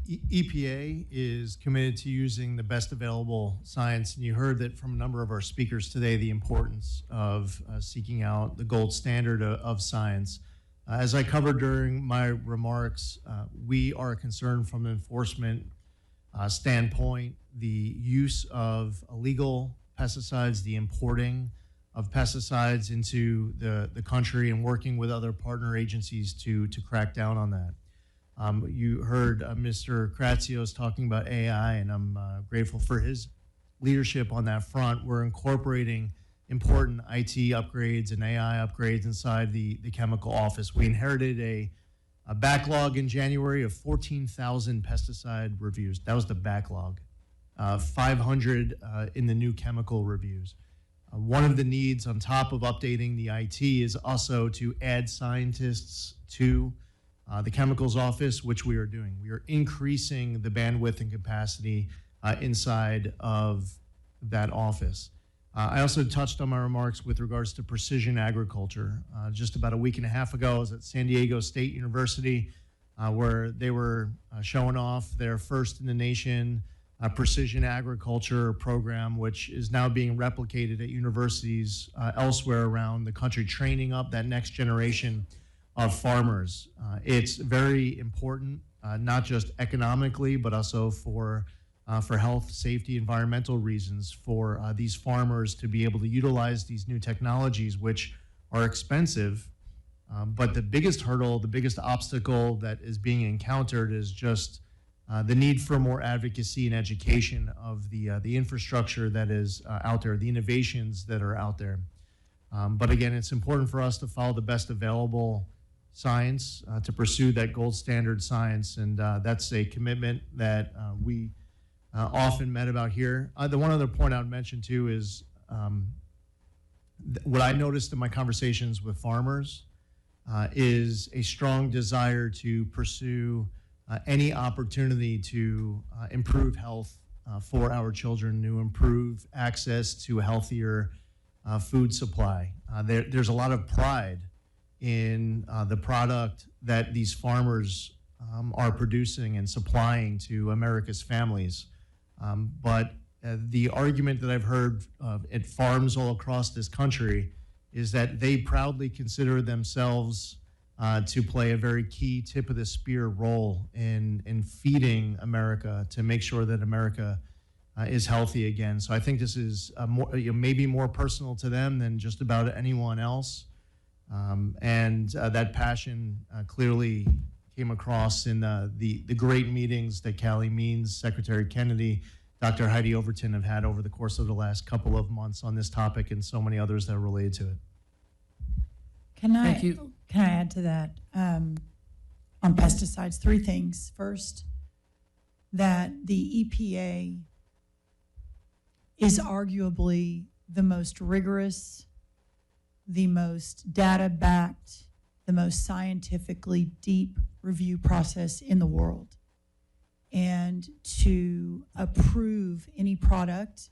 EPA is committed to using the best available science, and you heard that from a number of our speakers today, the importance of seeking out the gold standard of science. As I covered during my remarks, we are concerned from an enforcement standpoint, the use of illegal pesticides, the importing of pesticides into the country, and working with other partner agencies to crack down on that. You heard Mr. Kratsios talking about AI, and I'm grateful for his leadership on that front. We're incorporating important IT upgrades and AI upgrades inside the chemical office. We inherited A backlog in January of 14,000 pesticide reviews. That was the backlog. 500 in the new chemical reviews. One of the needs on top of updating the IT is also to add scientists to the chemicals office, which we are doing. We are increasing the bandwidth and capacity inside of that office. I also touched on my remarks with regards to precision agriculture. Just about a week and a half ago, I was at San Diego State University, where they were showing off their first in the nation precision agriculture program, which is now being replicated at universities elsewhere around the country, training up that next generation of farmers. It's very important, not just economically, but also for health, safety, environmental reasons, for these farmers to be able to utilize these new technologies, which are expensive. But the biggest hurdle, the biggest obstacle that is being encountered is just the need for more advocacy and education of the infrastructure that is out there, the innovations that are out there. But again, it's important for us to follow the best available science, to pursue that gold standard science, and that's a commitment that we often met about here. The one other point I would mention too is what I noticed in my conversations with farmers is a strong desire to pursue any opportunity to improve health for our children, to improve access to a healthier food supply. There's a lot of pride in the product that these farmers are producing and supplying to America's families. But the argument that I've heard at farms all across this country is that they proudly consider themselves to play a very key tip of the spear role in feeding America, to make sure that America is healthy again. So I think this is maybe more personal to them than just about anyone else. And that passion clearly came across in the great meetings that Callie Means, Secretary Kennedy, Dr. Heidi Overton have had over the course of the last couple of months on this topic, and so many others that are related to it. Thank you. Can I add to that? On pesticides, three things. First, that the EPA is arguably the most rigorous, the most data-backed, the most scientifically deep review process in the world. And to approve any product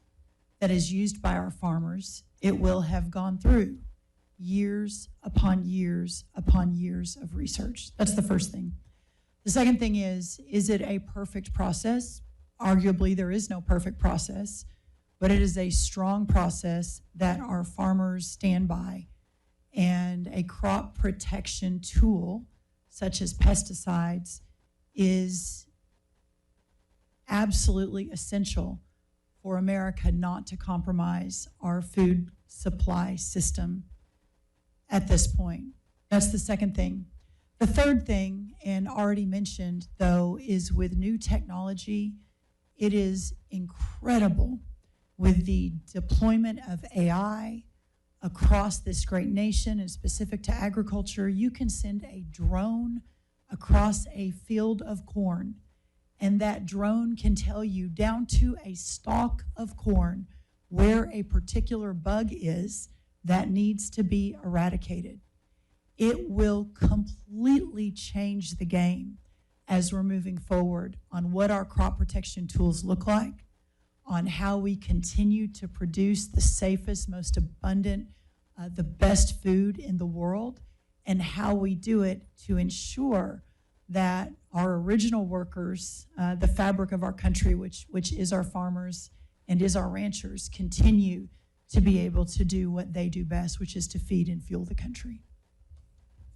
that is used by our farmers, it will have gone through years upon years upon years of research. That's the first thing. The second thing is it a perfect process? Arguably, there is no perfect process, but it is a strong process that our farmers stand by. And a crop protection tool, such as pesticides, is absolutely essential for America not to compromise our food supply system at this point. That's the second thing. The third thing, and already mentioned though, is with new technology, it is incredible with the deployment of AI across this great nation and specific to agriculture. You can send a drone across a field of corn, and that drone can tell you down to a stalk of corn where a particular bug is that needs to be eradicated. It will completely change the game as we're moving forward on what our crop protection tools look like, on how we continue to produce the safest, most abundant, the best food in the world, and how we do it to ensure that our original workers, the fabric of our country, which is our farmers and is our ranchers, continue to be able to do what they do best, which is to feed and fuel the country.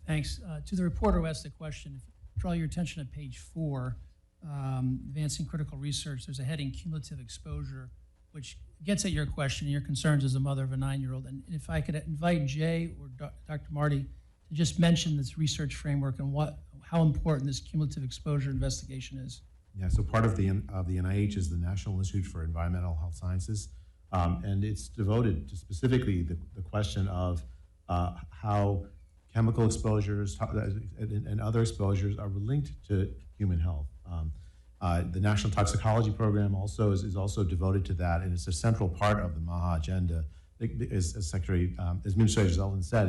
Thanks. To the reporter who asked the question, draw your attention to page 4, advancing critical research. There's a heading, cumulative exposure, which gets at your question and your concerns as a mother of a 9-year-old. And if I could invite Jay or Dr. Marty to just mention this research framework and how important this cumulative exposure investigation is. Yeah, so part of the NIH is the National Institute for Environmental Health Sciences, and it's devoted to specifically the question of how chemical exposures and other exposures are linked to human health. The National Toxicology Program also is also devoted to that, and it's a central part of the MAHA agenda. As Administrator Zeldin said,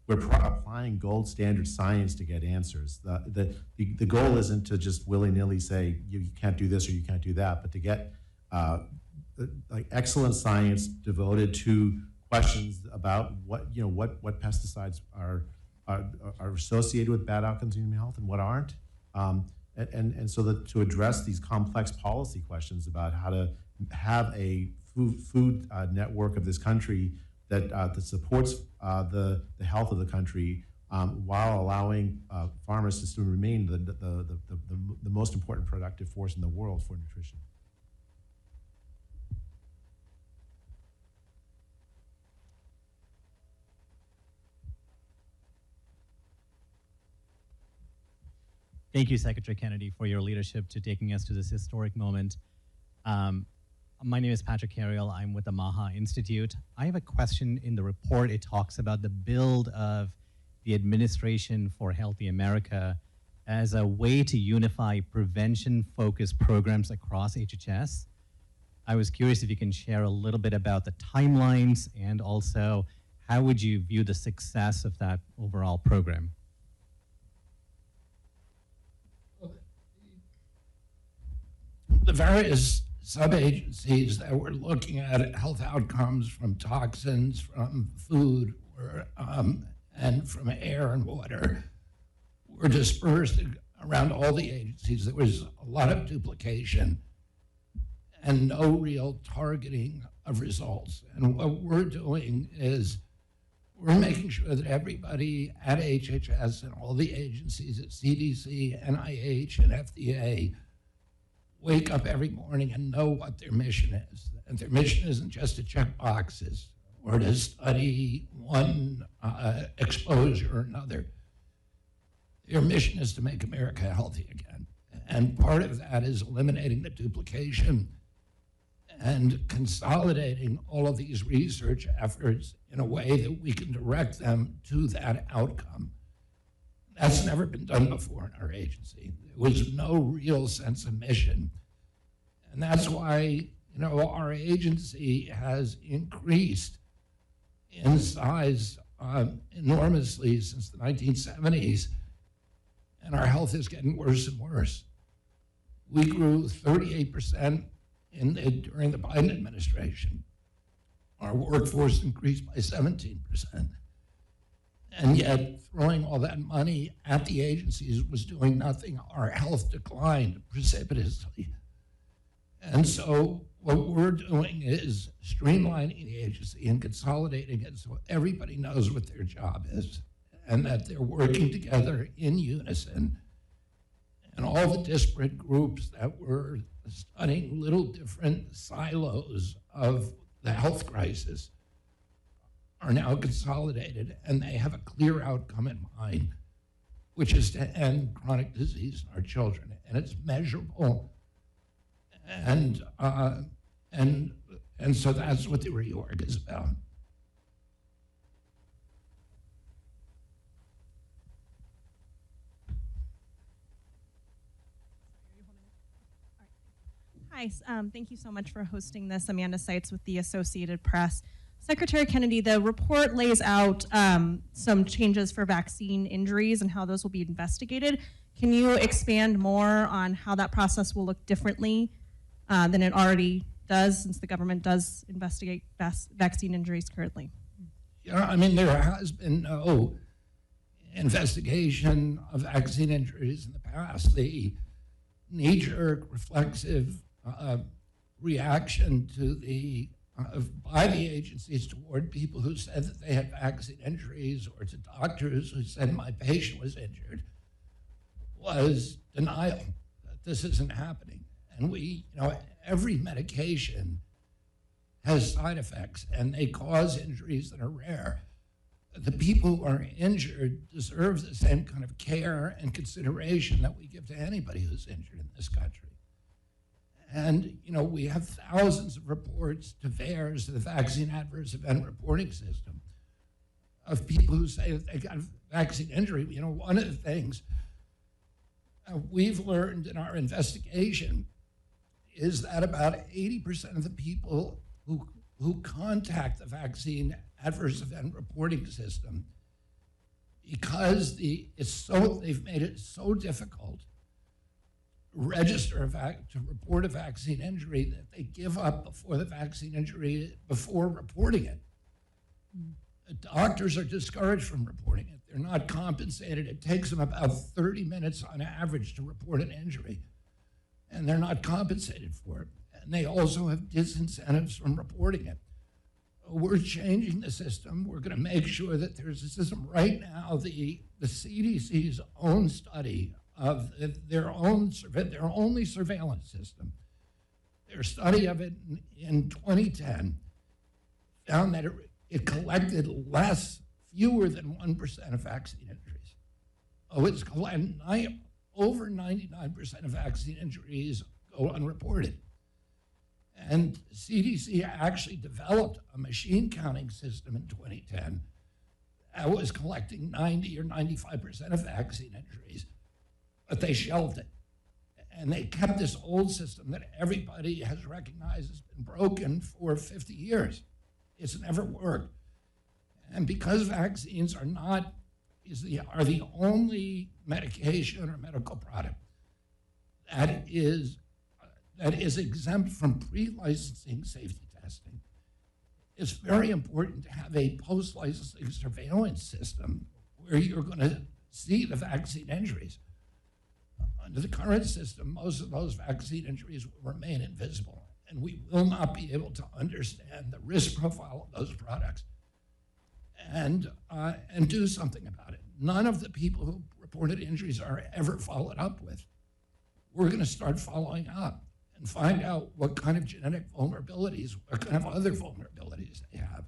we're applying gold standard science to get answers. The goal isn't to just willy-nilly say you can't do this or you can't do that, but to get like excellent science devoted to questions about what pesticides are associated with bad outcomes in human health and what aren't. And so that to address these complex policy questions about how to have a food network of this country that supports the health of the country while allowing farmers to remain the most important productive force in the world for nutrition. Thank you, Secretary Kennedy, for your leadership to taking us to this historic moment. My name is Patrick Carriel. I'm with the MAHA Institute. I have a question. In the report, it talks about the build of the Administration for Healthy America as a way to unify prevention-focused programs across HHS. I was curious if you can share a little bit about the timelines and also how would you view the success of that overall program? The various sub-agencies that were looking at health outcomes from toxins, from food, and from air and water were dispersed around all the agencies. There was a lot of duplication and no real targeting of results. And what we're doing is we're making sure that everybody at HHS and all the agencies at CDC, NIH, and FDA wake up every morning and know what their mission is. And their mission isn't just to check boxes or to study one exposure or another. Their mission is to make America healthy again. And part of that is eliminating the duplication and consolidating all of these research efforts in a way that we can direct them to that outcome. That's never been done before in our agency. There was no real sense of mission. And that's why, our agency has increased in size enormously since the 1970s, and our health is getting worse and worse. We grew 38% during the Biden administration. Our workforce increased by 17%. And yet, throwing all that money at the agencies was doing nothing. Our health declined precipitously. And so what we're doing is streamlining the agency and consolidating it so everybody knows what their job is and that they're working together in unison. And all the disparate groups that were studying little different silos of the health crisis are now consolidated, and they have a clear outcome in mind, which is to end chronic disease in our children. And it's measurable, and so that's what the reorg is about. Hi, thank you so much for hosting this. Amanda Seitz with the Associated Press. Secretary Kennedy, the report lays out some changes for vaccine injuries and how those will be investigated. Can you expand more on how that process will look differently than it already does, since the government does investigate vaccine injuries currently? Yeah, I mean, there has been no investigation of vaccine injuries in the past. The knee-jerk reflexive reaction to by the agencies toward people who said that they had vaccine injuries, or to doctors who said my patient was injured, was denial that this isn't happening. And every medication has side effects, and they cause injuries that are rare. The people who are injured deserve the same kind of care and consideration that we give to anybody who's injured in this country. And, we have thousands of reports to VAERS, the Vaccine Adverse Event Reporting System, of people who say that they got vaccine injury. You know, one of the things we've learned in our investigation is that about 80% of the people who contact the vaccine adverse event reporting system, because they've made it so difficult to register to report a vaccine injury, that they give up before the vaccine injury, before reporting it. Doctors are discouraged from reporting it. They're not compensated. It takes them about 30 minutes on average to report an injury, and they're not compensated for it. And they also have disincentives from reporting it. We're changing the system. We're going to make sure that there's a system. Right now, the CDC's own study of their only surveillance system, their study of it in 2010 found that it collected fewer than 1% of vaccine injuries. It's collected over 99% of vaccine injuries go unreported. And CDC actually developed a machine counting system in 2010 that was collecting 90 or 95% of vaccine injuries, but they shelved it. And they kept this old system that everybody has recognized has been broken for 50 years. It's never worked. And because vaccines are the only medication or medical product that is exempt from pre-licensing safety testing, it's very important to have a post-licensing surveillance system where you're going to see the vaccine injuries. Under the current system, most of those vaccine injuries will remain invisible, and we will not be able to understand the risk profile of those products and do something about it. None of the people who reported injuries are ever followed up with. We're going to start following up and find out what kind of genetic vulnerabilities, what kind of other vulnerabilities they have.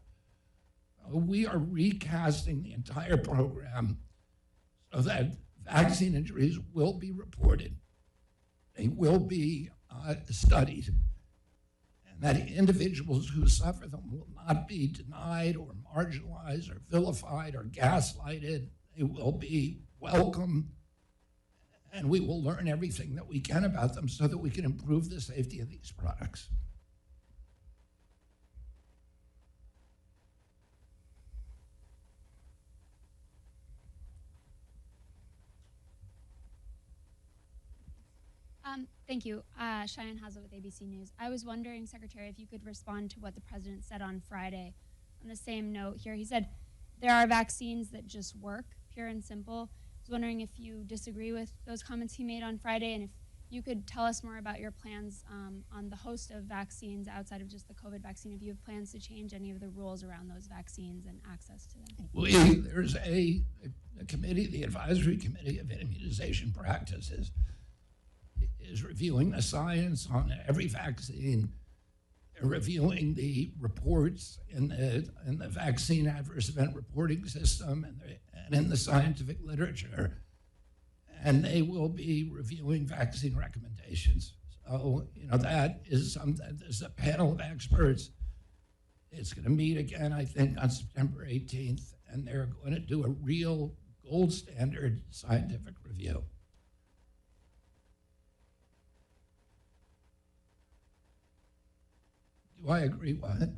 We are recasting the entire program so that vaccine injuries will be reported. They will be studied, and that individuals who suffer them will not be denied or marginalized or vilified or gaslighted. They will be welcome, and we will learn everything that we can about them so that we can improve the safety of these products. Thank you. Cheyenne Hazel with ABC News. I was wondering, Secretary, if you could respond to what the President said on Friday. On the same note here, he said there are vaccines that just work, pure and simple. I was wondering if you disagree with those comments he made on Friday, and if you could tell us more about your plans on the host of vaccines outside of just the COVID vaccine, if you have plans to change any of the rules around those vaccines and access to them. There's a committee, the Advisory Committee of Immunization Practices, is reviewing the science on every vaccine. They're reviewing the reports in the vaccine adverse event reporting system and in the scientific literature. And they will be reviewing vaccine recommendations. So, that is something, there's a panel of experts. It's going to meet again, I think, on September 18th, and they're going to do a real gold standard scientific review. Do I agree? What?